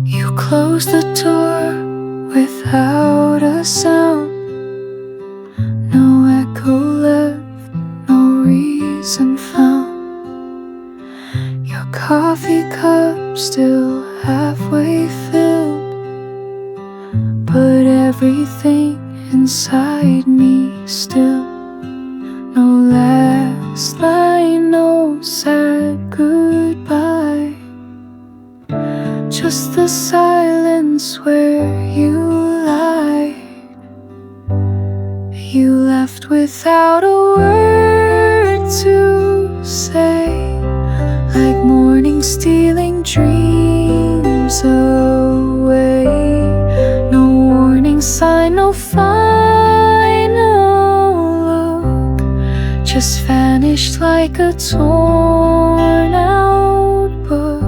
You closed the door without a sound. No echo left, no reason found. Your coffee cup still halfway filled, but everything inside me still. No last line, no sad goodbye, just the silence where you lie. You left without a word to say, like morning stealing dreams away. No warning sign, no final look, just vanished like a torn out book.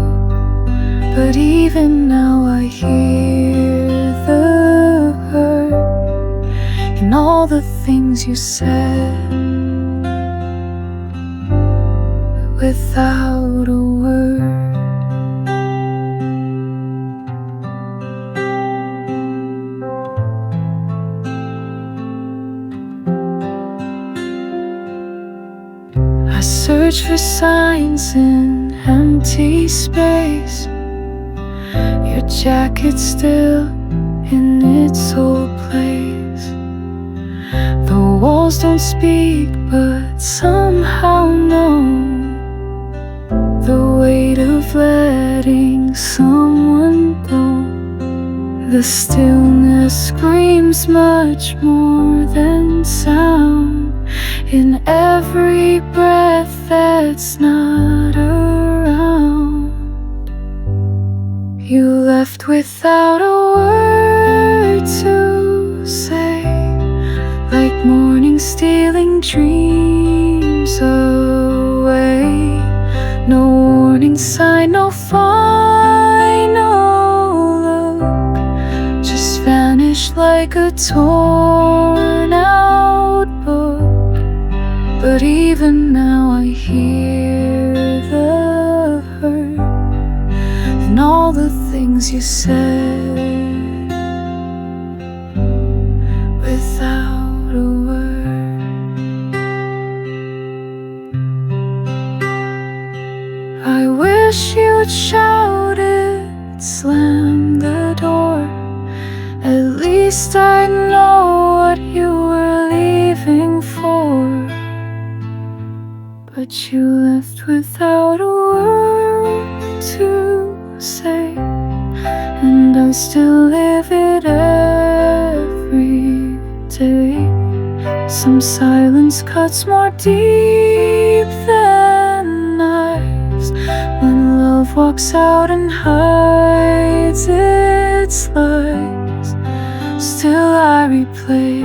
But even now I hear the hurt in all the things you said without a word. I search for signs in empty space. Your jacket still in its old place. The walls don't speak but somehow know the weight of letting someone go. The stillness screams much more than sound in every breath that's not around. You left without a word to say, like morning stealing dreams away. No warning sign, no final look, just vanished like a torn out book. But even now I hear the hurt in all the things you said without a word. I wish you'd shouted, slam the door. At least I'd know what you were leaving for. But you left without a word to say, and I still live it every day. Some silence cuts more deep than knives when love walks out and hides its lies. Still I replay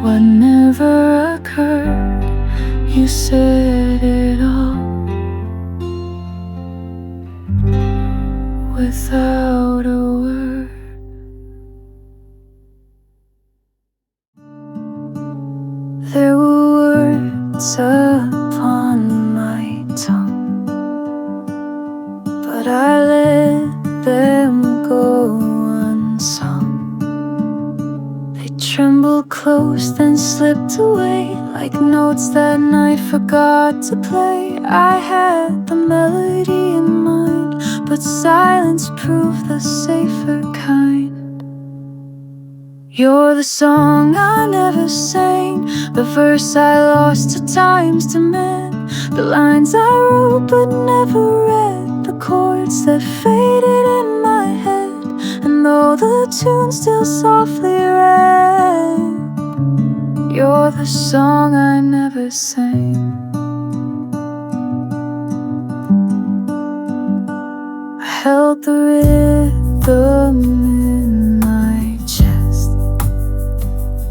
what never occurred. You said it all without a word. There were words upon my tongue, but I let them go unsung. They trembled close, then slipped away like notes that night forgot to play. I had the melody in mind, but silence proved the safer kind. You're the song I never sang, the verse I lost to time's demand, the lines I wrote but never read, the chords that faded in my head. And though the tune still softly read, you're the song I never sang. I held the rhythm in my chest,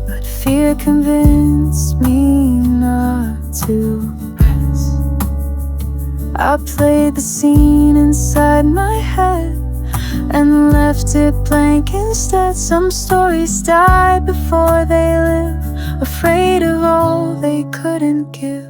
but fear convinced me not to press. I played the scene inside my head and left it blank instead. Some stories die before they live, afraid of all they couldn't give.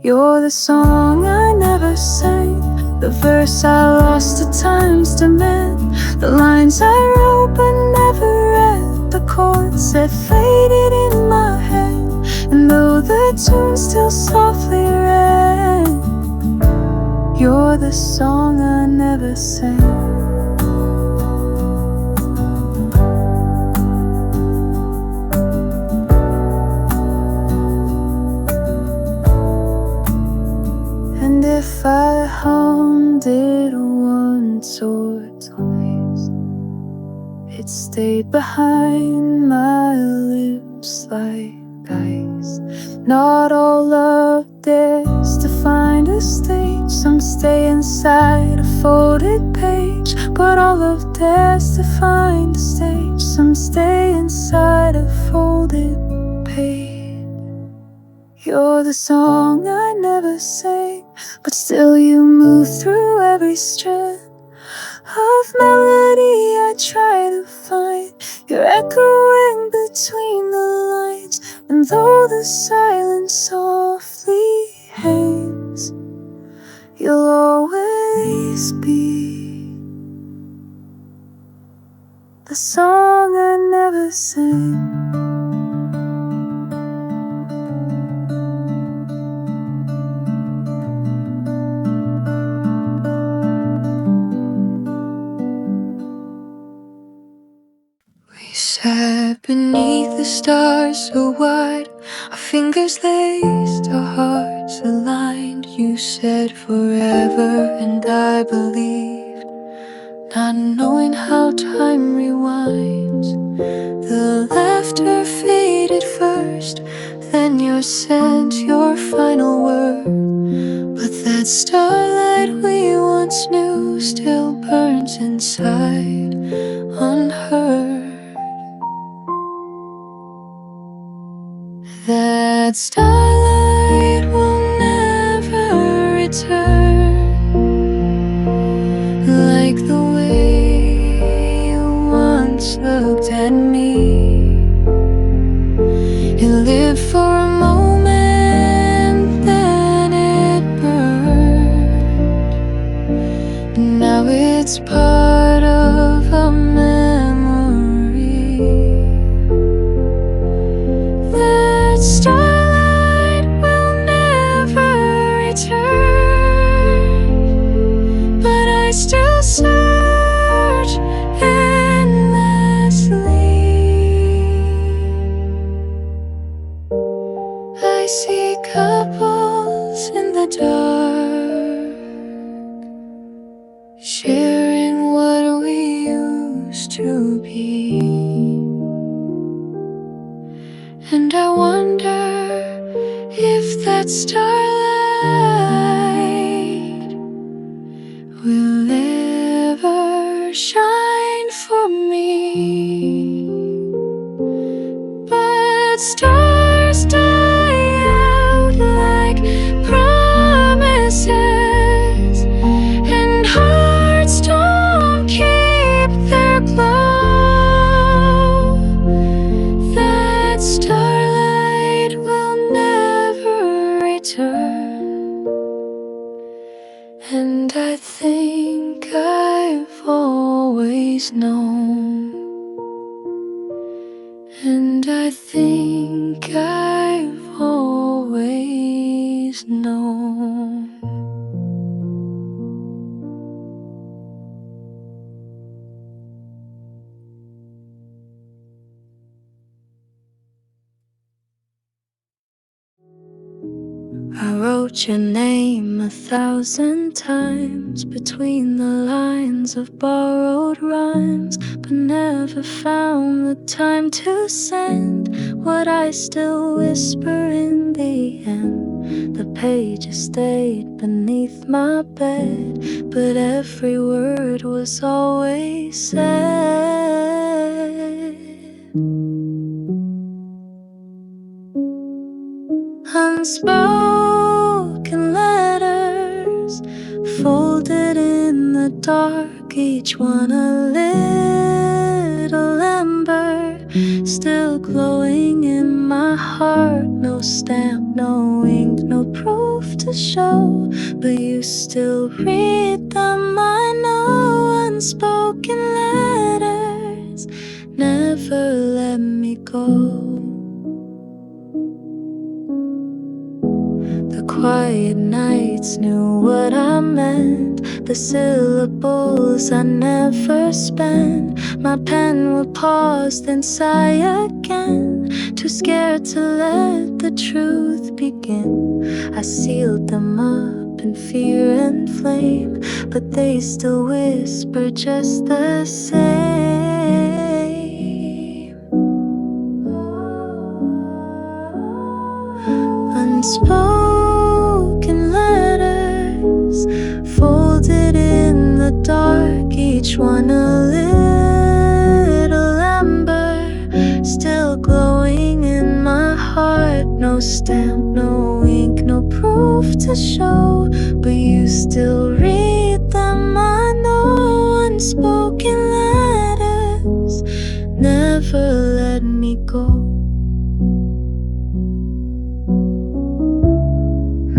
You're the song I never sang, The verse I lost at times to mend, the lines I wrote but never read, the chords that faded in my head, and though the tune still softly rang, you're the song I never sang. And if I hummed it once or twice, it stayed behind my lips like ice. Not all love dares to find a stage. Some stay inside a folded page, but all love dares to find a stage. Some stay inside a folded page. You're the song I never sang, but still you move through every strand of melody I try to find. You're echoing between the lines, and though the silence softly hangs, you'll always be the song I never sang. Sat beneath the stars so wide, our fingers laced, our hearts aligned. You said forever and I believed, not knowing how time rewinds. The laughter faded first, then your scent, your final word. But that starlight we once knew still burns inside, unheard. That starlight will never return, like the way you once looked at me. It lived for a moment, then it burned. Now it's part of a starlight will never return, but I still search endlessly. I see couples in the dark, sharing what we used to be. And I wonder if that starlight will ever shine for me. But stars die out like promises, and hearts don't keep their glow. Starlight will never return, and I think I've always known, and I think I've always known. I wrote your name 1,000 times between the lines of borrowed rhymes, but never found the time to send what I still whisper in the end. The pages stayed beneath my bed, but every word was always said. Unspoken letters folded in the dark, each one a little ember still glowing in my heart. no stamp, no ink, no proof to show, but you still read them. I know unspoken letters never let me go. The quiet nights knew what I meant, the syllables I never spent. My pen would pause, then sigh again, too scared to let the truth begin. I sealed them up in fear and flame, but they still whisper just the same. Unspoken letters, folded in the dark, each one a little ember, still glowing in my heart. No stamp, no ink, no proof to show, but you still read them. I know unspoken letters never let me go.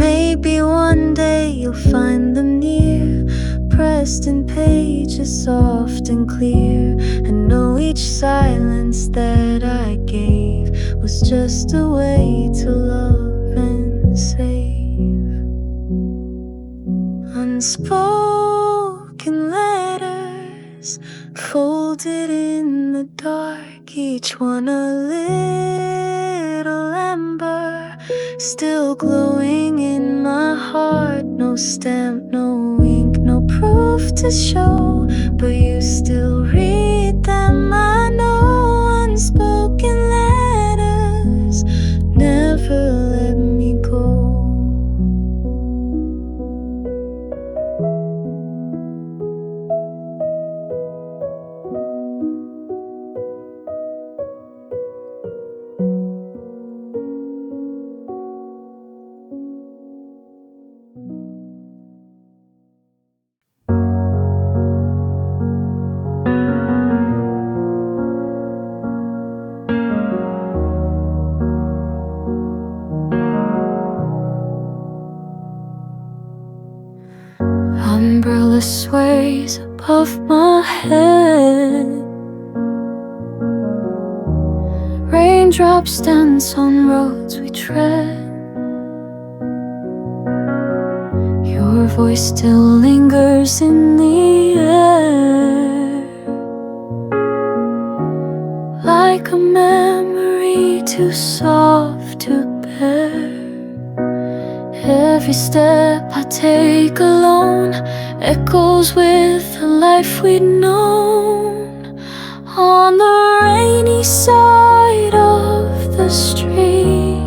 Maybe one day you'll find them near, pressed in pages soft and clear, and know each silence that I gave was just a way to love and save. Unspoken letters, folded in the dark, each one a little ember, still glowing in my heart. No stamp, no ink, no proof to show, but you still read them. I know unspoken letters never let me go. Umbrella sways above my head, raindrops dance on roads we tread. Your voice still lingers in the air, like a memory too soft to bear. Every step I take alone echoes with the life we'd known. On the rainy side of the street,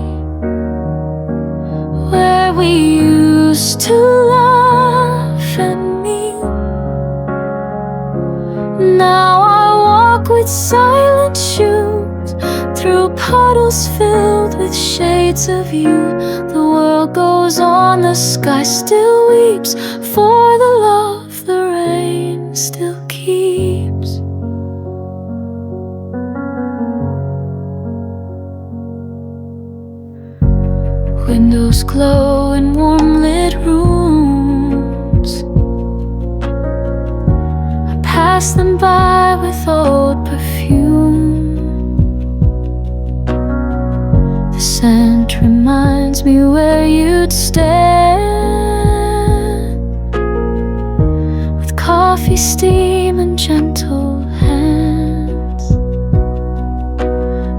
where we used to laugh and meet, now I walk with silent shoes through puddles filled with shades of you. The world goes on, the sky still weeps for the love the rain still keeps. Windows glow in warm lit rooms, I pass them by with old perfume. The scent reminds me where you'd stand, with coffee steam and gentle hands.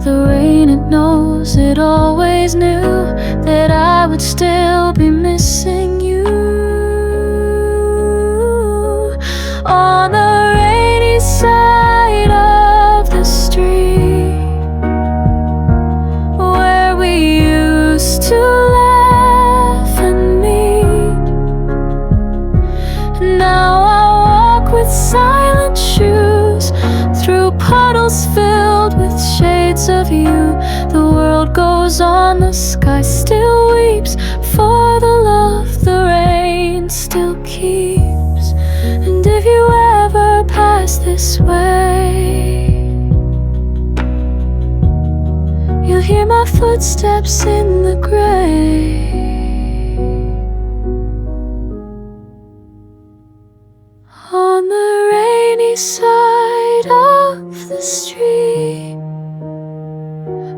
The rain, it knows, it always knew that I would still be missing you. On the rainy side of the street, where we used to laugh and meet, now I walk with silent shoes through puddles filled with shades of you. The world goes on, the sky still weeps for the love the rain still keeps. And if you ever pass this way, you'll hear my footsteps in the gray. On the rainy side of the street,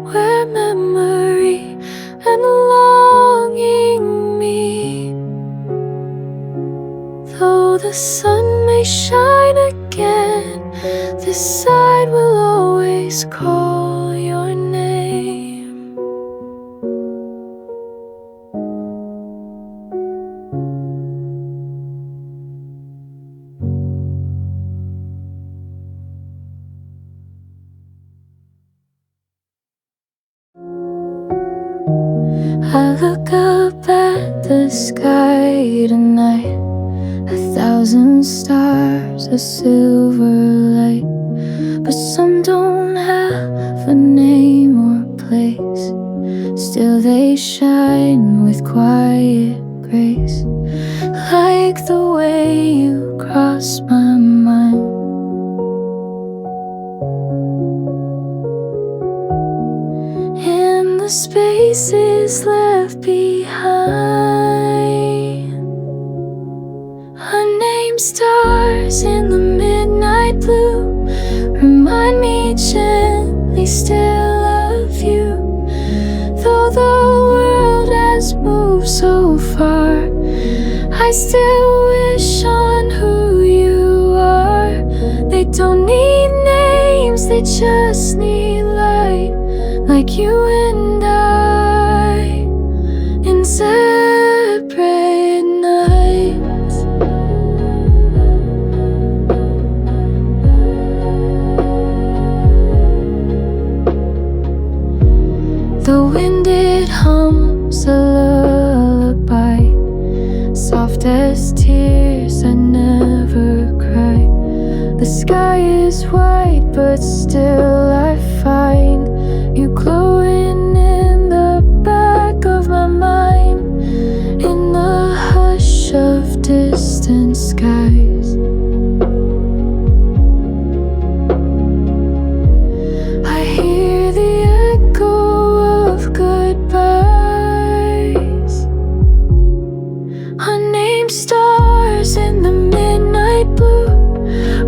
where memory and longing meet. Though the sun may shine again, this side will always call your name. I look up at the sky tonight, 1,000 stars, a silver light, but some don't have a name or place. Still they shine with quiet grace, like the way you cross my mind. In the spaces left behind, unnamed stars in the midnight blue remind me gently still of you. Though the world has moved so far, I still wish on who you are. They don't need names, they just need light, like you and I, in separate nights. The wind, it hums a lullaby, soft as tears I never cry. The sky is white, but still I find you glowing in the back of my mind, in the hush of distant skies. I hear the echo of goodbyes, unnamed stars in the midnight blue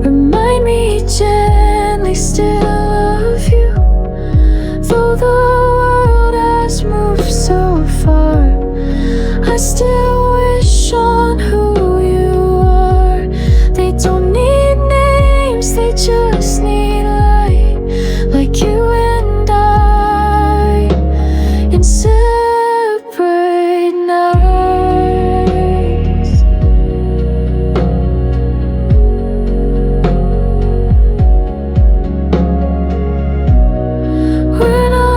remind me gently still of you. Though the world has moved so far, I still wish on who you are. They don't need names, they just need light, like you and I, in separate nights. We're not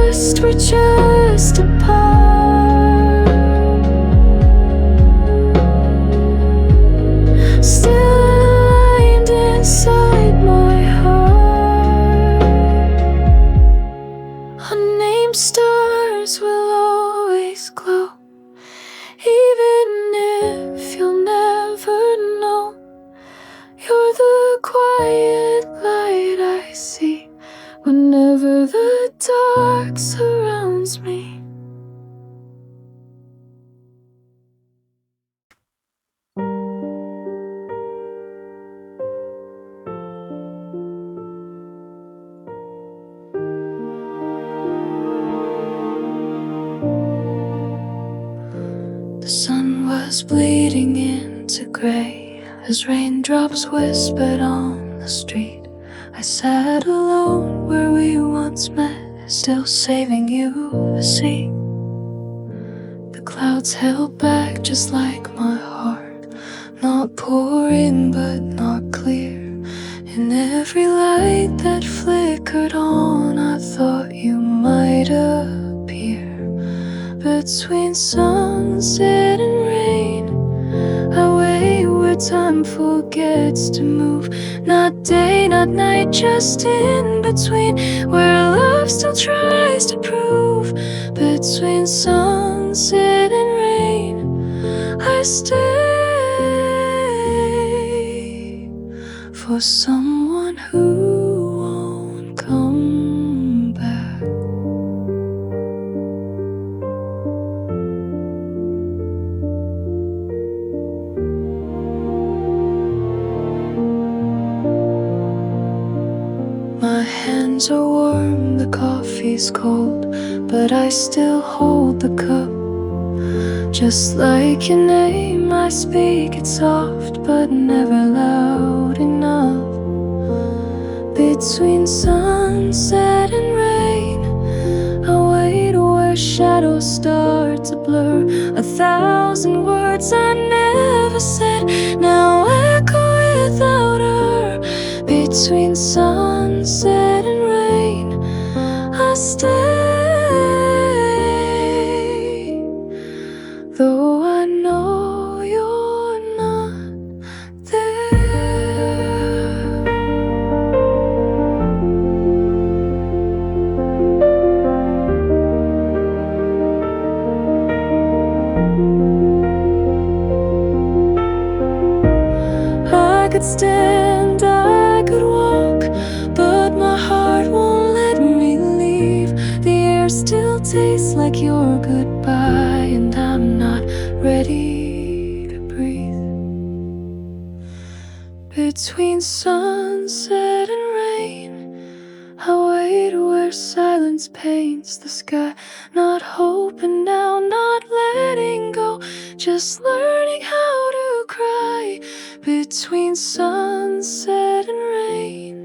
lost, we're just apart, still aligned inside my heart. Unnamed stars will always glow, even if you'll never know. You're the quiet light I see whenever the dark surrounds me. The sun was bleeding into gray as raindrops whispered on the street. I sat alone where we once met, still saving you a seat. The clouds held back just like my heart, not pouring but not clear. In every light that flickered on, I thought you might appear. Between sunset and rain, away where time forgets to move. Not day, not night, just in between, where love still tries to prove. Between sunset and rain, I stay for someone who won't come back. hands are warm, the coffee's cold, but I still hold the cup. Just like your name, I speak it soft, but never loud enough. Between sunset and rain, I wait where shadows start to blur. 1,000 words I never said now echo without her. Between sunset and rain, I stay, though I know you're not there. I could stand, I could walk, but my heart won't let me leave. The air still tastes like your goodbye, and I'm not ready to breathe. Between sunset and rain, I wait where silence paints the sky. Not hoping now, not letting go, just learning how to cry. Between sunset and rain,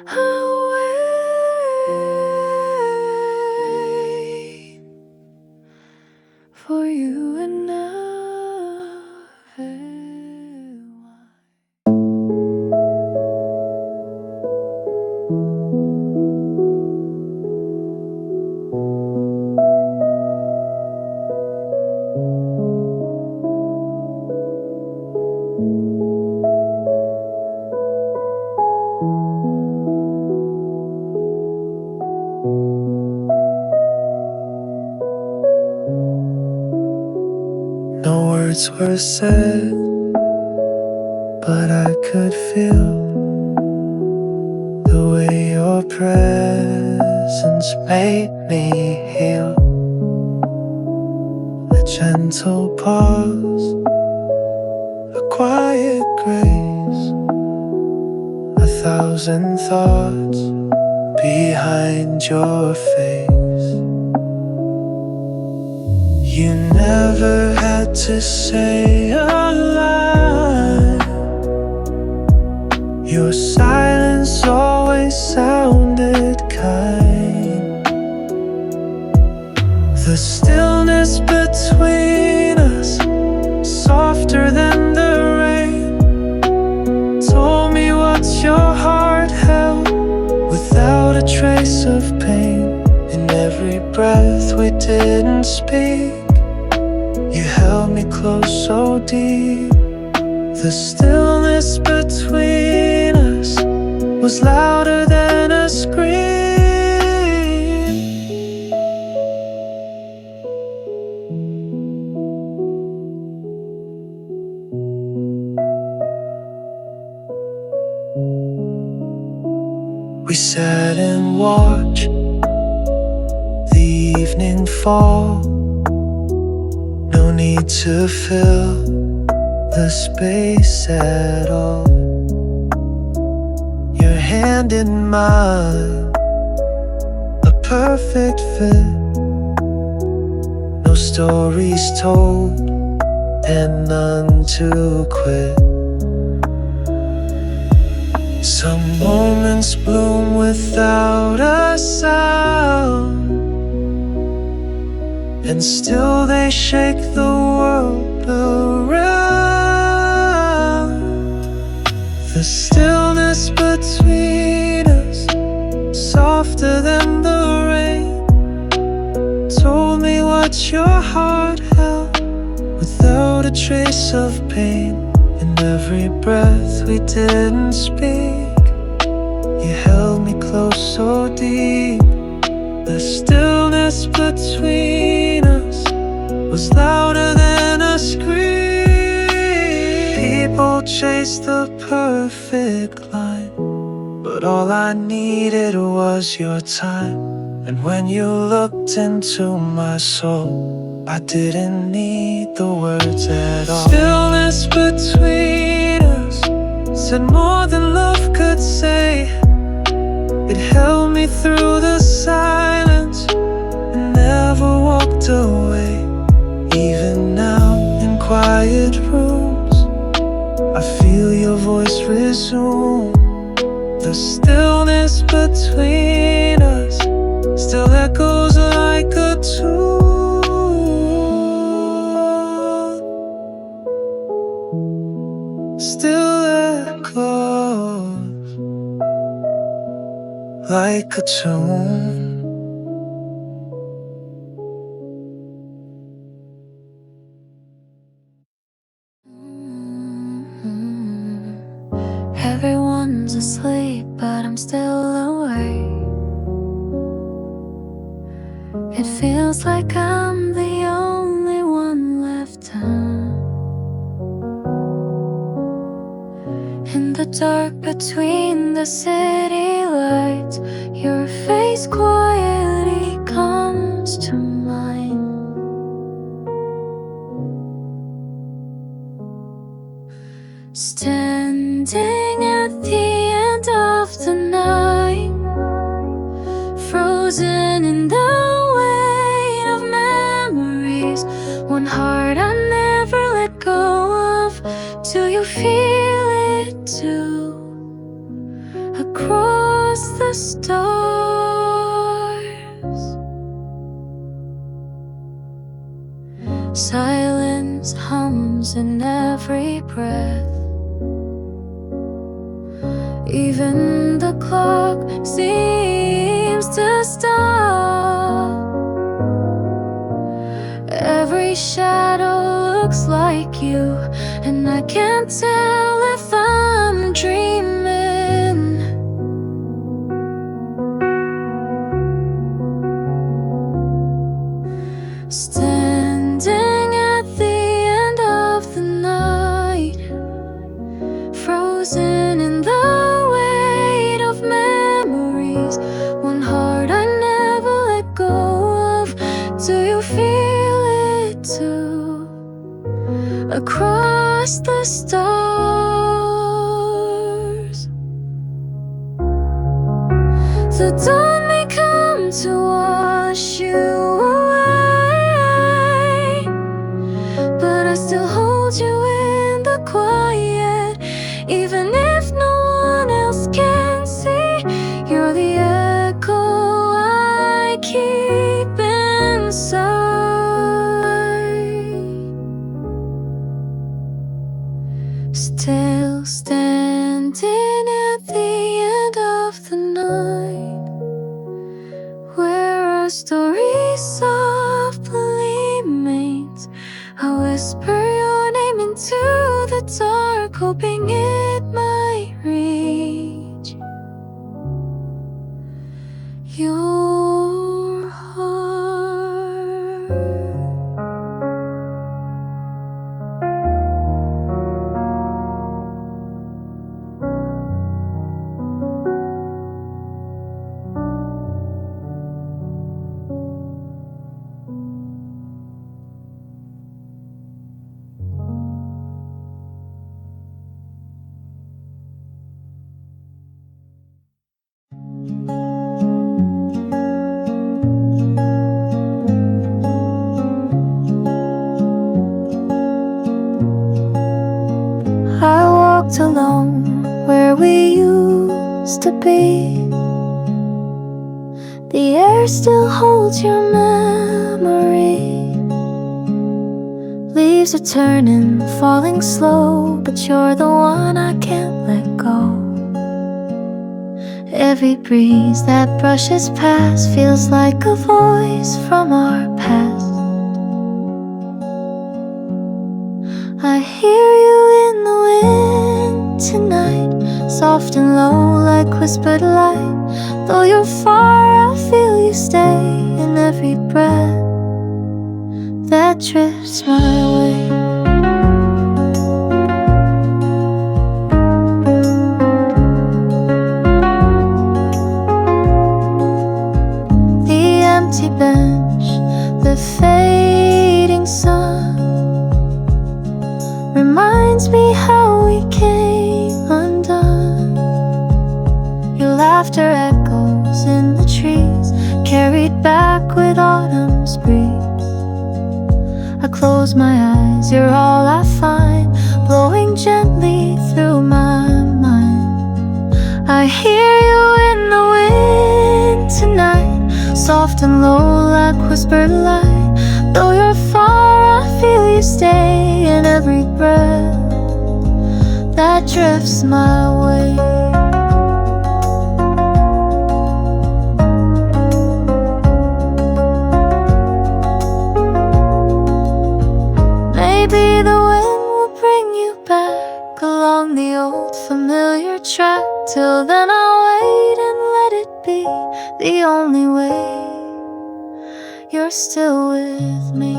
I wait for you and No words were said, but I could feel the way your presence made me heal. A gentle pause, a quiet grace, 1,000 thoughts behind your face. You never had to say a line. Your silence always sounded kind. The stillness between us, softer than the rain, told me what your heart held without a trace of pain. In every breath we didn't speak, you held me close so deep. The stillness between us was louder than a scream. We sat and watched the evening fall. No need to fill the space at all. Your hand in mine, a perfect fit. No stories told and none to quit. Some moments bloom without a sound, and still they shake the world around. The stillness between us, softer than the rain, told me what your heart held without a trace of pain. In every breath we didn't speak, you held me close so deep. The stillness between us was louder than a scream. People chase the perfect line, but all I needed was your time. And when you looked into my soul, I didn't need the words at all. Stillness between us said more than love could say. It held me through the silence and never walked away. Even now in quiet rooms, I feel your voice resume. The stillness between us still echoes like a tune. Still echoes like a tune. Everyone's asleep, but I'm still awake. It feels like I'm the only one left in the dark between the city lights. Your face quietly comes to mind. Standing at the end of the night, frozen in the weight of memories, one heart I never let go of. Do you feel it too? Across the stars, silence hums in every breath. Even the clock seems to stop. Every shadow looks like you, and I can't tell if I'm dreaming. Standing at the end of the night, frozen in the weight of memories, one heart I never let go of. Do you feel it too? Across the stars, the dawn may come to wash you away, but I still hold you in the quiet. Even if no one else can see, you're the echo I keep inside. Still standing at the end of the night, where our story softly remains. I whisper your name into the dark, hoping it might reach your heart. I walked alone where we used to be. The air still holds your memory. Leaves are turning, falling slow, but you're the one I can't let go. Every breeze that brushes past feels like a voice from our past. I hear you in the wind tonight, soft and low like whispered light. Though you're far, I feel you stay in every breath that drifts my way. The empty bench, the fading sun, reminds me how we came undone. Your laughter echoes like with autumn's breeze. I close my eyes, you're all I find, blowing gently through my mind. I hear you in the wind tonight, soft and low like whispered light. Though you're far, I feel you stay in every breath that drifts my way. Maybe the wind will bring you back along the old familiar track. Till then I'll wait and let it be the only way you're still with me.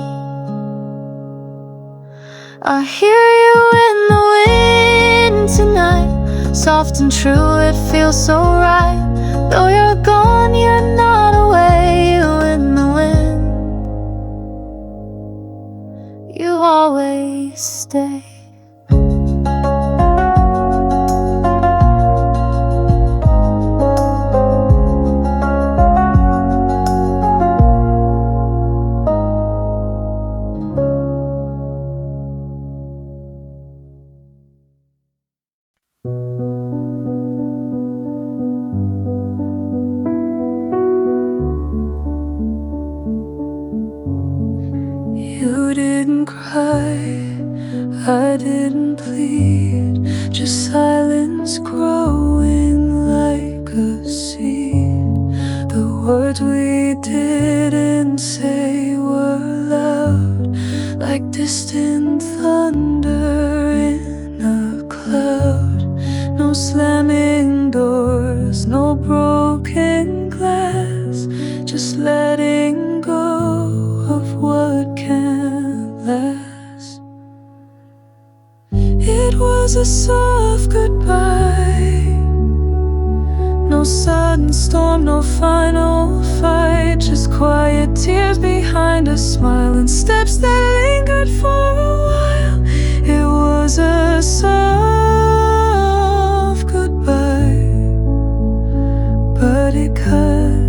I hear you in the wind tonight, soft and true, it feels so right. Though you're gone, you're not away. You in the wind, you always stay. You didn't cry, I didn't plead, just silence growing like a seed. The words we didn't say were loud, like distant thunder in a cloud. No slamming doors, no broken glass, just letting go of what can't last. It was a soft goodbye, no sudden storm, no final fight, just quiet tears behind a smile and steps that lingered for a while. It was a soft goodbye, but it cut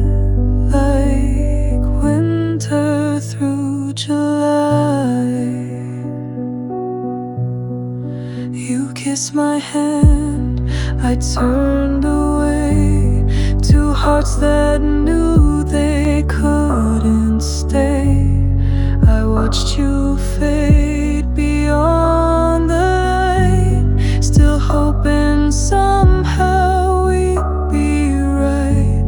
like winter through July. You kissed my hand, I turned away. Two hearts that knew they couldn't stay. I watched you fade beyond the light, still hoping somehow we'd be right.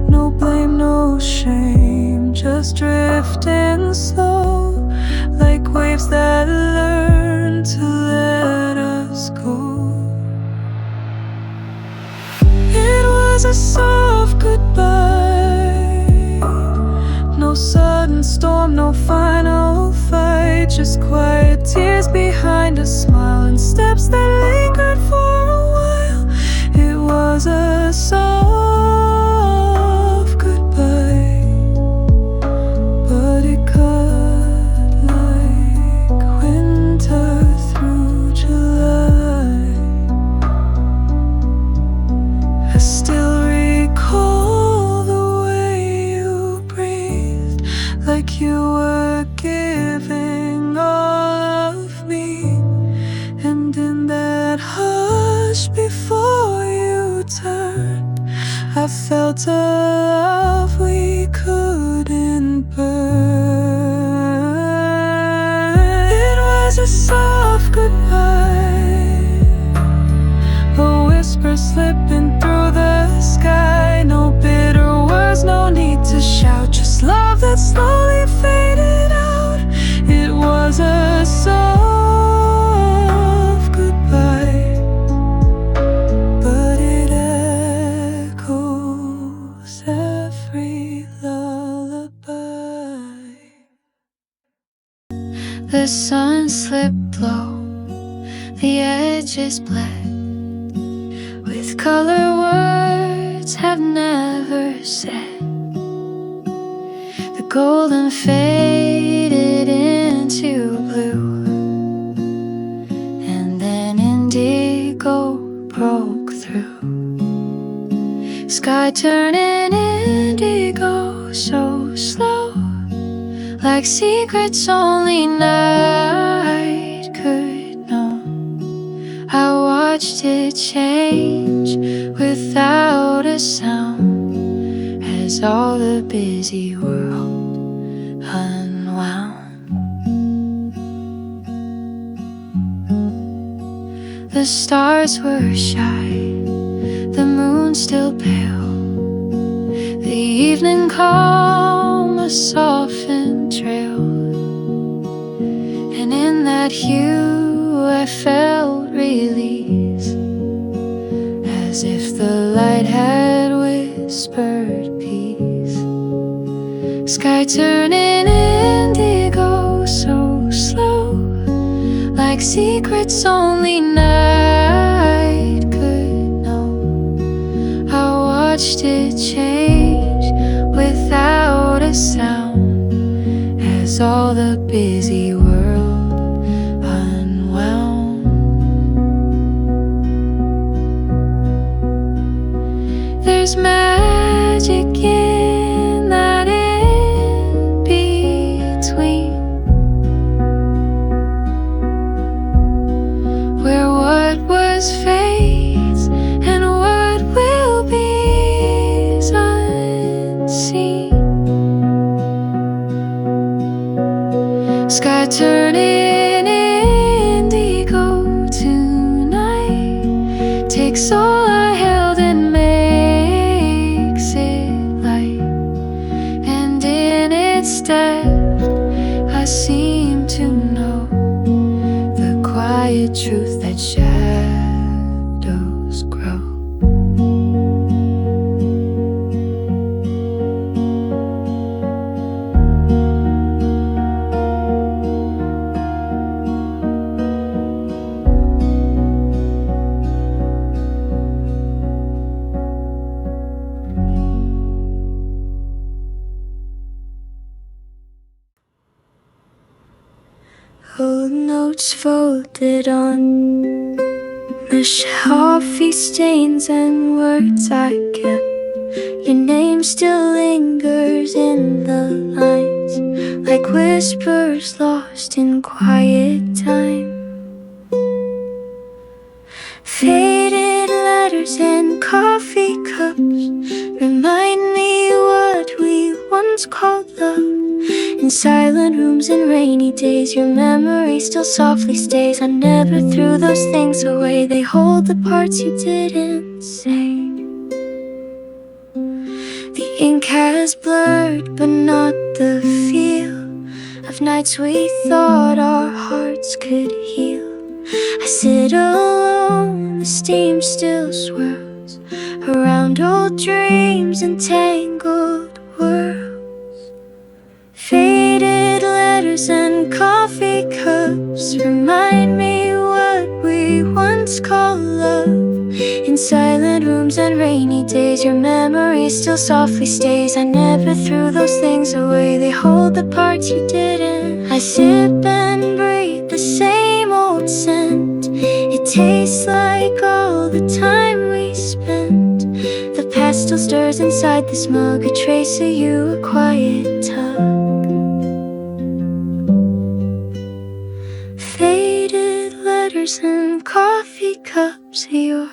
No blame, no shame, just drifting slow, like waves that learn to let us go. It was a soft goodbye, no sudden storm, no final fight, just quiet tears behind a smile and steps that lingered for a while. It was a soft goodbye, but it cut like winter through July. I still recall the way you breathed, like you were giving all of me. And in that hush before you turned, I felt a love we couldn't burn. It was a soft goodbye, a whisper slipping through the sky. No bitter words, no need to shout, just love that slowly faded out. It was a soft goodbye, but it echoes every lullaby. The sun slipped low, the edges bled with color words have never said. The golden faded into blue, and then indigo broke through. Sky turning indigo, so slow, like secrets only night could know. I watched it change without a sound as all the busy world unwound. The stars were shy, the moon still pale, the evening calm a softened trail, and in that hue I felt release, as if the light had whispered peace. Sky turning indigo so slow, like secrets only night could know. I watched it change without a sound as all the busy world unwound. There's magic in that in between, where what was fades and what will be is unseen. Sky turning indigo tonight takes all I held and makes it light, and in its depth I seem to know the quiet truth that shadows grow. Old notes folded on the shelf, stains and words I kept. Your name still lingers in the lines, like whispers lost in quiet time. Faded letters and coffee cups remind me what we once called love. In silent rooms and rainy days, your memory still softly stays. I never threw those things away, they hold the parts you didn't say. The ink has blurred, but not the feel of nights we thought our hearts could heal. I sit alone, the steam still swirls around old dreams and tangled worlds. Faded letters and coffee cups remind me what we once called love. In silent rooms and rainy days, your memory still softly stays. I never threw those things away, they hold the parts you didn't. I sip and breathe the same old scent, it tastes like all the time we spent. The past still stirs inside this mug, a trace of you, a quiet tug. Faded letters and coffee cups, your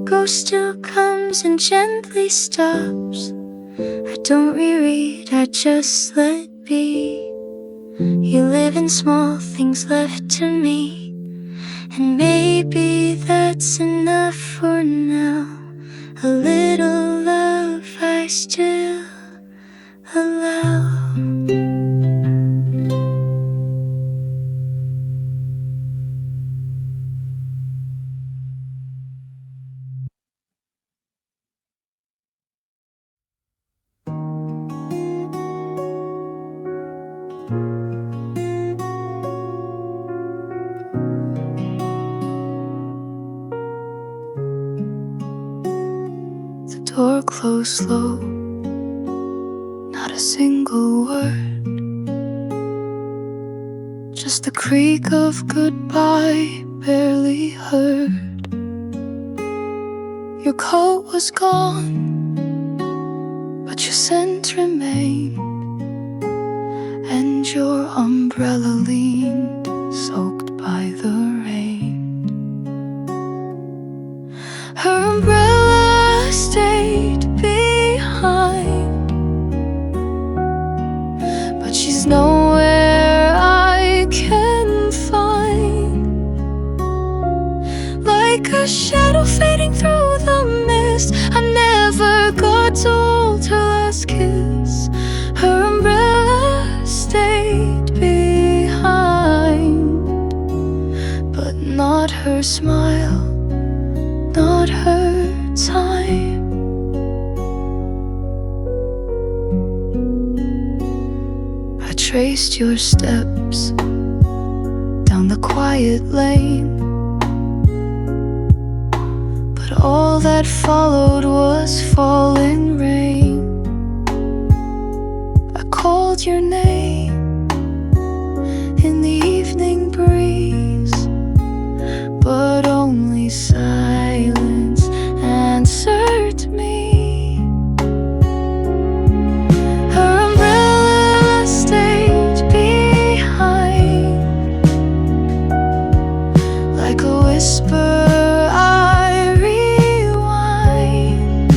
ghost still comes and gently stops. I don't reread, I just let be. You live in small things left to me, and maybe that's enough for now. A little love I still allow. Door closed slow, not a single word, just the creak of goodbye barely heard. Your coat was gone, but your scent remained. and your umbrella leaned, soaked by the rain. Her umbrella stayed behind, but she's nowhere I can find. Like a shadow fading through the mist, I never got to hold her last kiss. Her umbrella stayed behind, but not her smile, not her time. I traced your steps down the quiet lane, but all that followed was falling rain. I called your name in the evening breeze, but only silence answered me. Her umbrella stayed behind, like a whisper I rewind,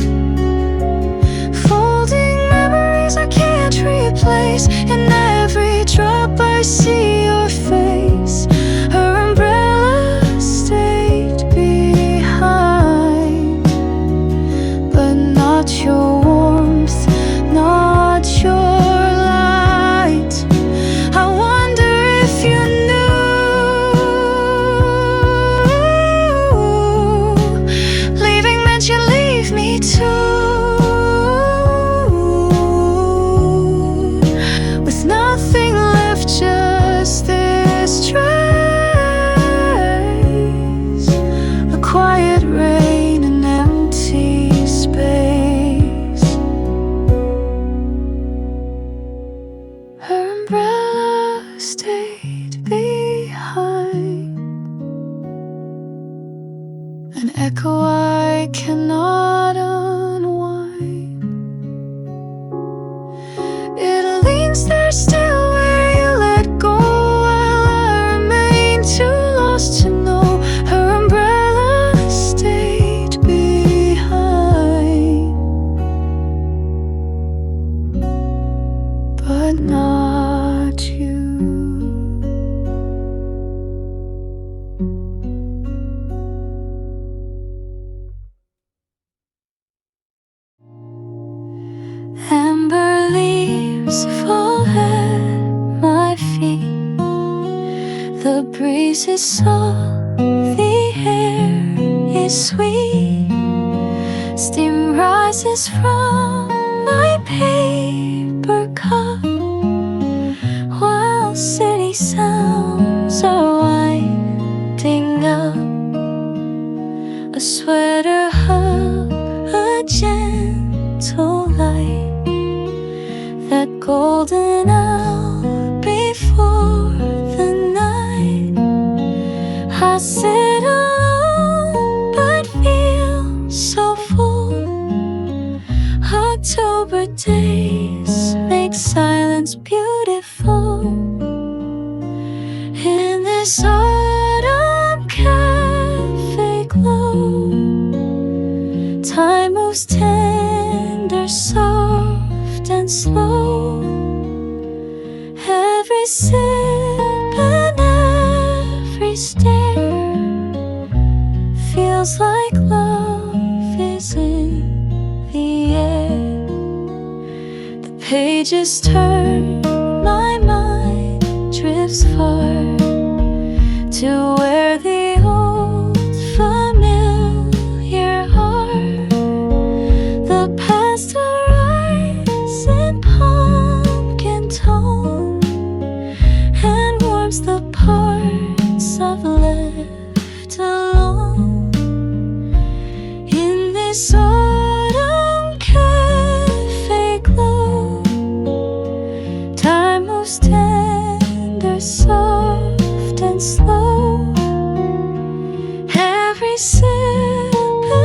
folding memories I can't replace. In every drop I see your face. Her umbrella stayed behind, but not your warmth, not your light. I wonder if you knew leaving meant you leave me too, with nothing left, just this trace, a quiet rain, an empty space. Her umbrella stayed behind, an echo I cannot unwind. It leans there still where you let go, while I remain too lost to know. Her umbrella stayed behind, but not you. Amber leaves fall at my feet. The breeze is soft, the air is sweet. Steam rises from my paper cup, while city sounds are winding up. A sweater hug, a gentle light, that golden hour before the night. I sit alone but feel so full. October days make silence beautiful. In this autumn cafe glow, time moves tender, soft and slow. Every sip and every stare feels like love is in the air. The pages turn, my mind drifts far to where the old familiar are. The past arrives in pumpkin tone and warms the parts I've left alone. In this autumn cafe glow, time moves tender, soft and slow. Every sip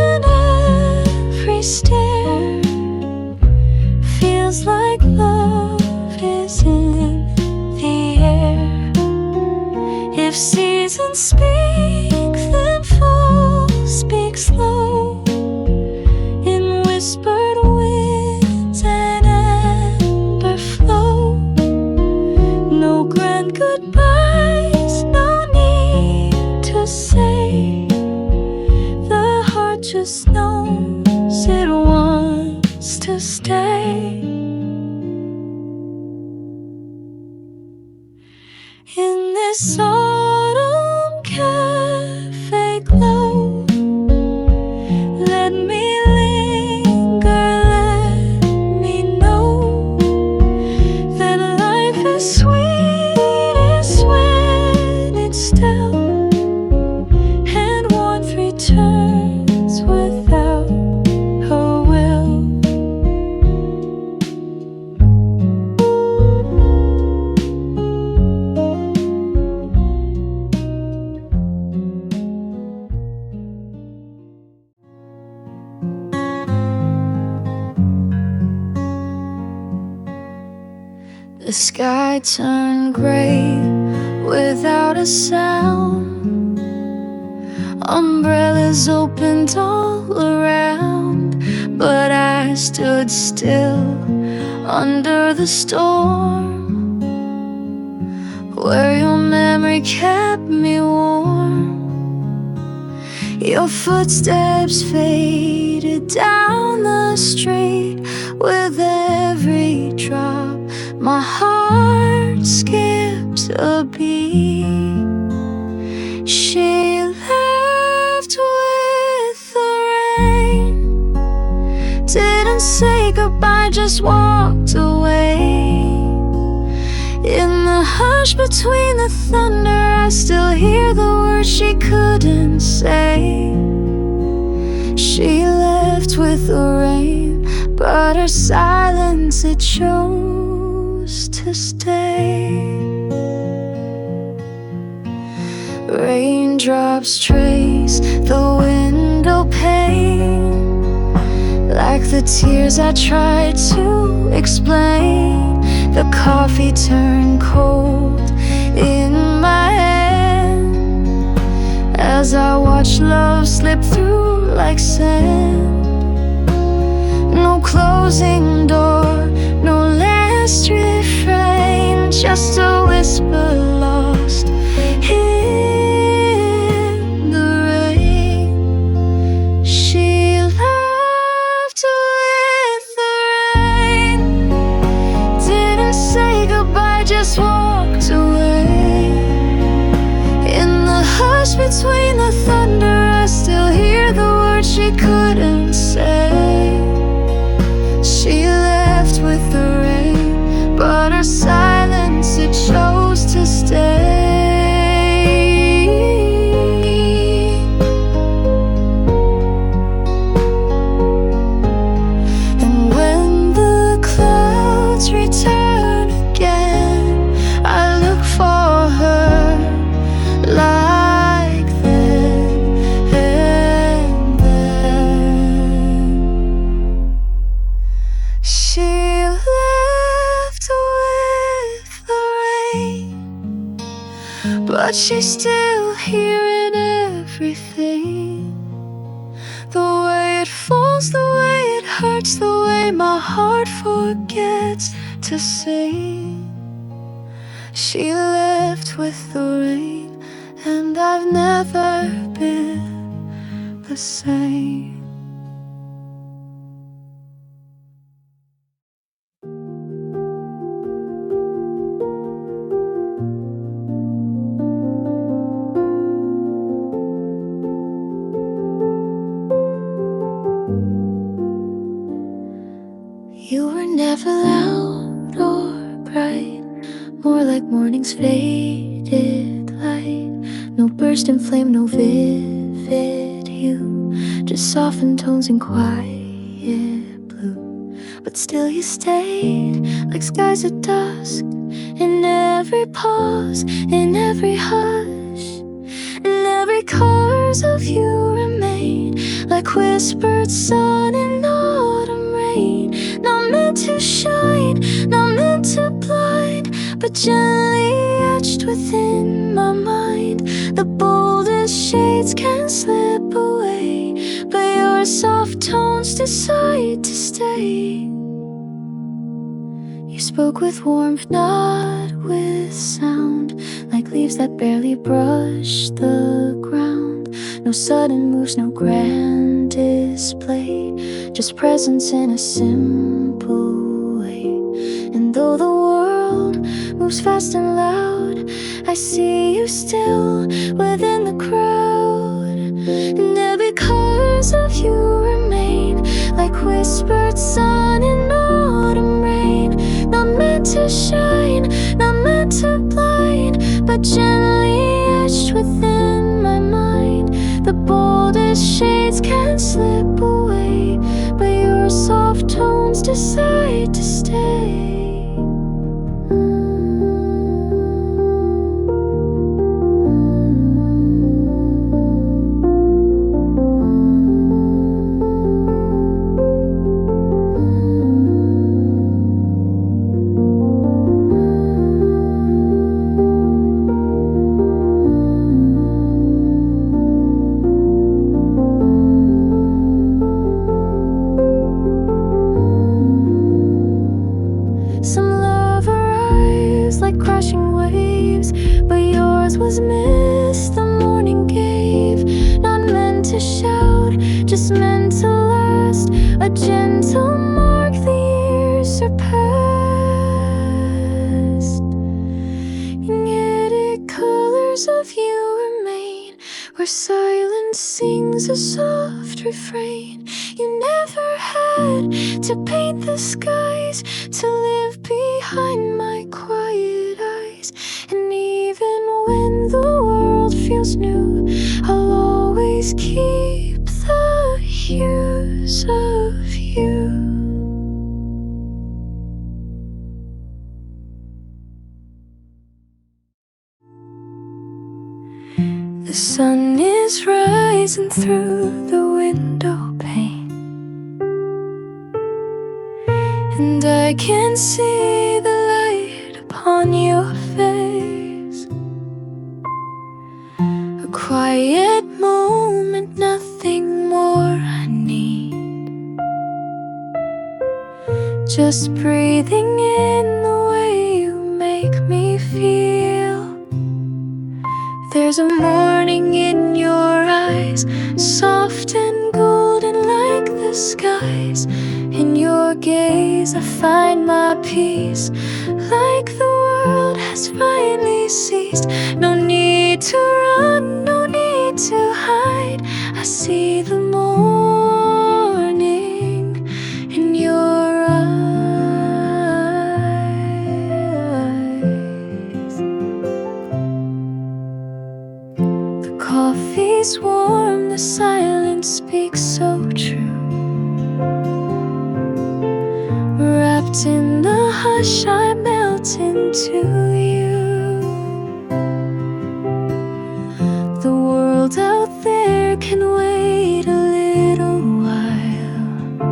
and every stare feels like love is in the heart just knows it wants to stay. In this autumn cafe glow, let me linger, let me know that life is sweetest when it's still, and warmth returns without a will. The sky turned gray without a sound. Umbrellas opened all around, but I stood still under the storm, where your memory kept me warm. Your footsteps faded down the street with every drop. My heart skipped a beat. She left with the rain, didn't say goodbye, just walked away. In the hush between the thunder, I still hear the words she couldn't say. She left with the rain, but her silence, it chose to stay. Raindrops trace the window pane, like the tears I tried to explain. The coffee turned cold in my hand as I watched love slip through like sand. No closing door, no last refrain, just a whisper lost in the rain. She left with the rain, didn't say goodbye, just walked away. In the hush between the thunder, I still hear the words she couldn't say. She left with the rain, but her silence, it chose to stay. And when the clouds return again, I look for her like then and then. She left with the rain, but she's still here in everything. The way it falls, the way it hurts, the way my heart forgets to sing. She left with the rain, and I've never been the same. You were never loud or bright, more like morning's faded light. No burst in flame, no vivid hue, just softened tones and quiet blue. But still you stayed, like skies at dusk, in every pause, in every hush, in every chorus of you remain, like whispered sun in autumn rain. Not meant to shine, not meant to blind, but gently etched within my mind. The boldest shades can slip away, but your soft tones decide to stay. You spoke with warmth, not with sound, like leaves that barely brush the ground. No sudden moves, no grand displayed, just presence in a simple way. And though the world moves fast and loud, I see you still within the crowd. And every colors of you remain like whispered sun in autumn rain. Not meant to shine, not meant to blind, but gently etched within my mind. The boldest shades can slip away, but your soft tones decide to stay. Was missed the morning gave, not meant to shout, just meant to last. A gentle mark the years surpassed. Magnetic colors of you remain, where silence sings a soft refrain. You never had to paint the skies, to live behind my quiet eyes. And even when the world feels new, I'll always keep the hues of you. The sun is rising through the window pane, and I can see the light upon your face. A quiet moment, nothing more I need. Just breathing in the way you make me feel. There's a morning in your eyes, soft and golden like the skies. In your gaze I find my peace, like the world has finally ceased. No need to run, no need to hide. I see the morning in your eyes. The coffee's warm, the silence speaks so true. Wrapped in the hush, I melt into you. The world out there can wait a little while.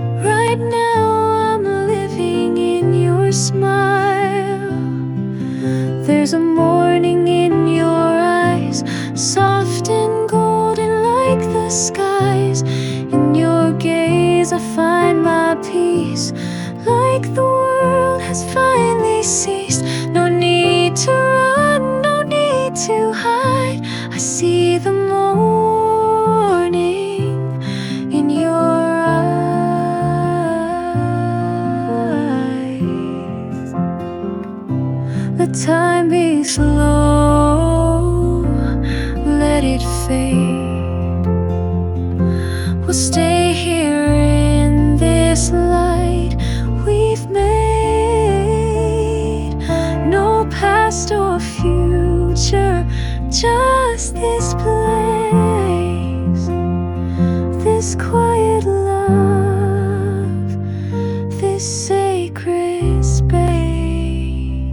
Right now I'm living in your smile. There's a morning in your eyes, soft and golden like the skies. In your gaze I find my peace, like the world has finally ceased. No need to run, no need to hide. I see the morning in your eyes. Let time be slow, let it fade. We'll stay here in this light we've made. No past or future, just this place, this quiet love, this sacred space.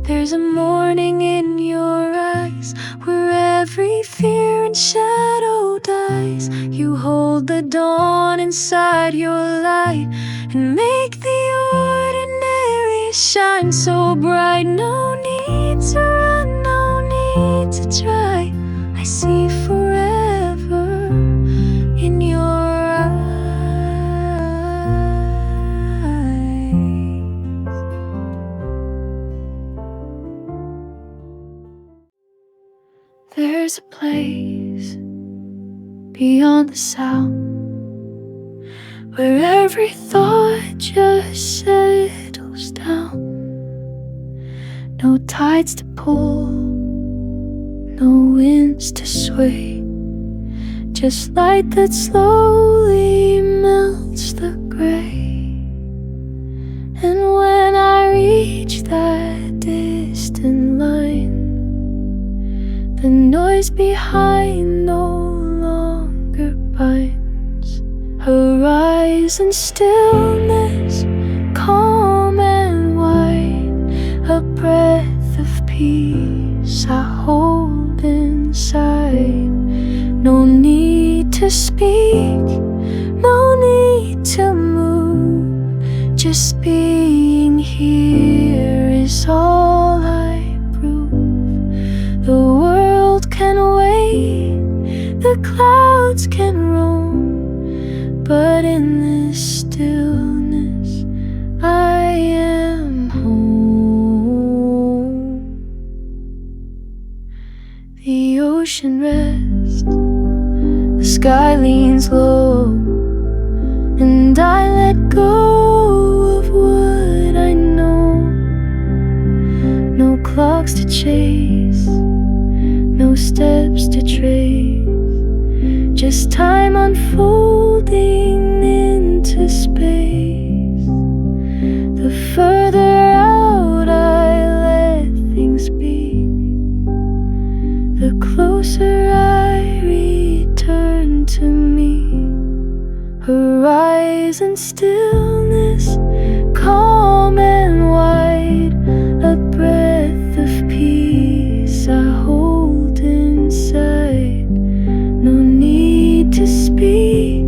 There's a morning in your eyes where every fear and shadow dies. You hold the dawn inside your light and make the ordinary shine so bright. No need to run, no need to try. I see forever in your eyes. There's There's a place beyond the sound where every thought just settles down. No tides to pull, no winds to sway, just light that slowly melts the gray. And when I reach that distant line, the noise behind no longer binds. Horizon stillness, calm and wide, a breath of peace I hold inside. No need to speak, no need to move, just being here is all I prove. The world can wait, the clouds can roam, but in this stillness I am home. The ocean rests, the sky leans low, and I let go of what I know. No clocks to chase, no steps to trace, just time unfolding into space. The further out I let things be, the closer I return to me. Horizon stillness, calm and wide, a breath of peace I hold inside. No need to speak,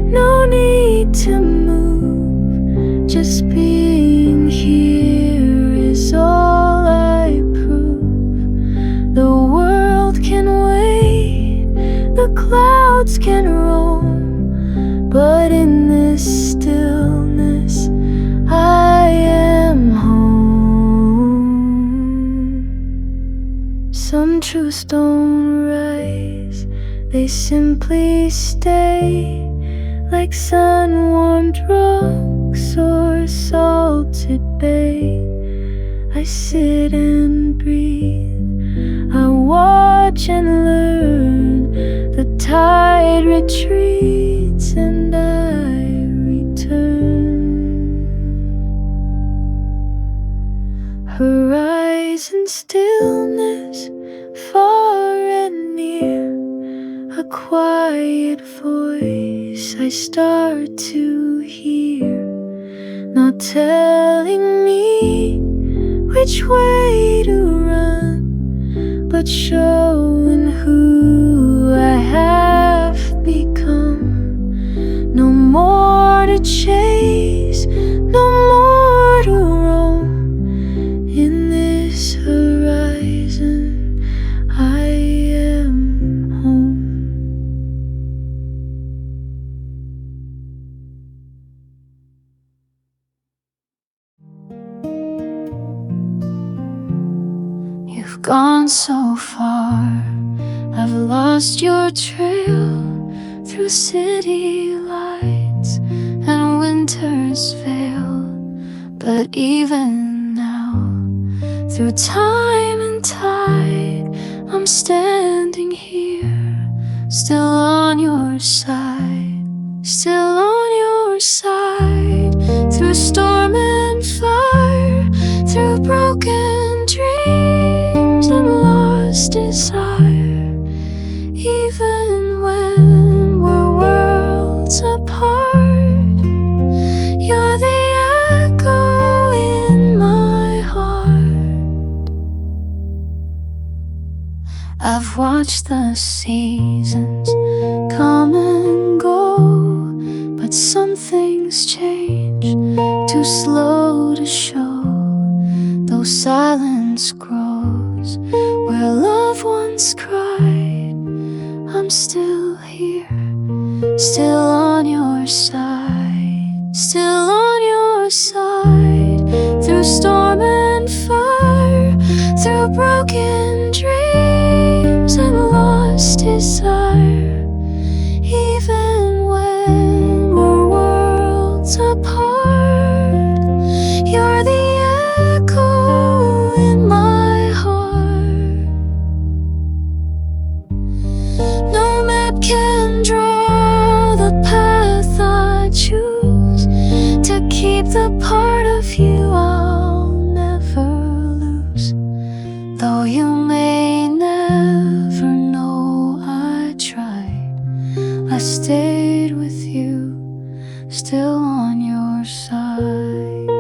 no need to move, just being here is all I prove. The world can wait, the clouds can roam, but in this stillness I am home. Some truths don't rise, they simply stay, like sun-warmed rocks or salted bay. I sit and breathe, I watch and learn. The tide retreats and I return. Horizon stillness, far and near, a quiet voice I start to hear, not telling me which way to run, but showing who I have become. No more to chase, no more to roam. In this horizon I am home. You've gone so far, I've lost your trail through city lights and winter's veil. But even now, through time and tide, I'm standing here, still on your side, still on your side. Through storm and fire, through broken dreams and lost desire, even when we're worlds apart, you're the echo in my heart. I've watched the seasons come and go, but some things change, too slow to show. Though silence grows where love once cried, I'm still here, still on your side, still on your side. Through storm and fire, through broken dreams and desire. Even when we're worlds apart, you're the echo in my heart. No map can draw the path I choose to keep the part of you I'll never lose. Though you may never know I tried, I stayed with you, still on your side.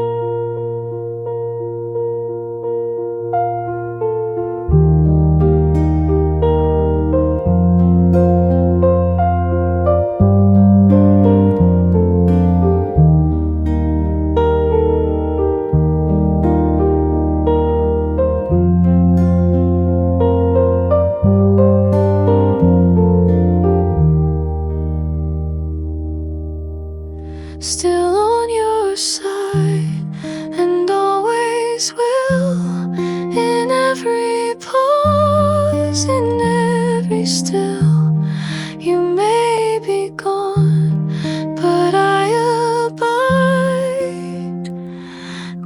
Still on your side, and always will. In every pause, in every still, you may be gone, but I abide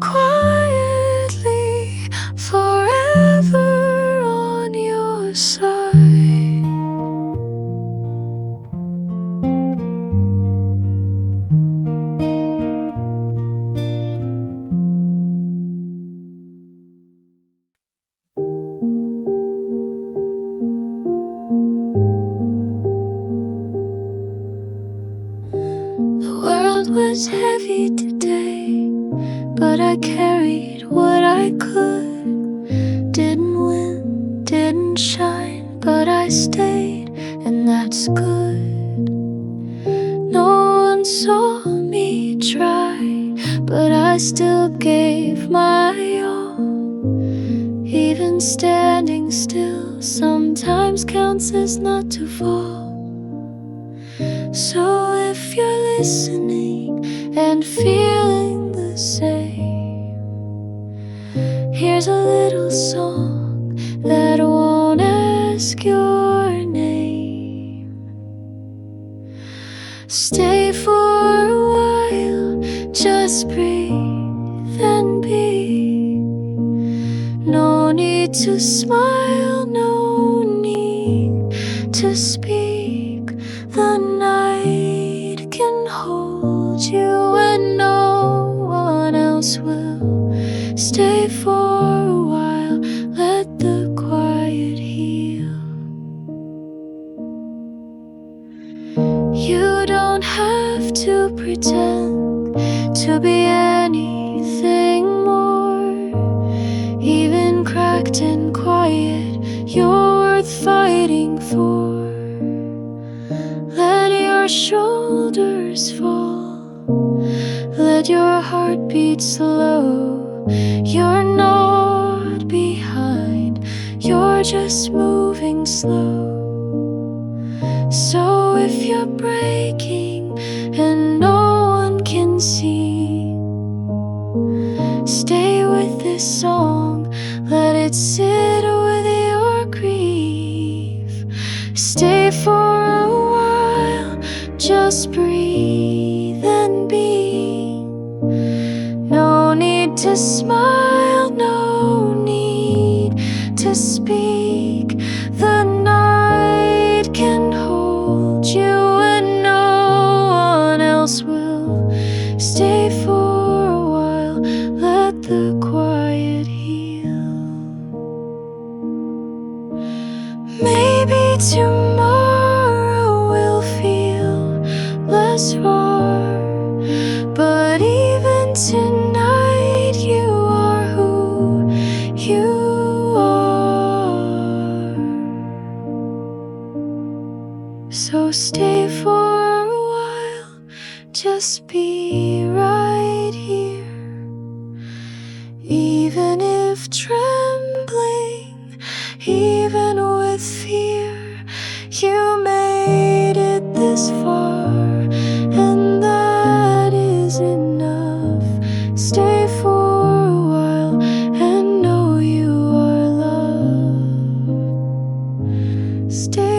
quietly, forever on your side. The world was heavy today, but I carried what I could. Didn't win, didn't shine, but I stayed, and that's good. No one saw me try, but I still gave my all. Even standing still sometimes counts as not to fall. So if you're listening and feeling the same, here's a little song that won't ask your name. Stay for a while, just breathe and be. No need to smile, no need to speak. The night can hold you and no one else will. Stay for a while, let the quiet heal. You don't have to pretend to be anything more. Even cracked and quiet, you're worth fighting for. Let your shoulders fall, let your heart beat slow. You're not behind, you're just moving slow. So if you're breaking and no one can see, stay with this song, let it sit with your grief. Stay for a while, just breathe and be. No need to smile, no need to speak. The night can hold you and no one else will. Stay for a while, let the quiet heal. Maybe tomorrow will feel less far, but even tonight you are who you are. So stay for a while, just be right here. Even if trembling, even with fear, you made it this far, and that is enough. Stay for a while and know you are loved. Stay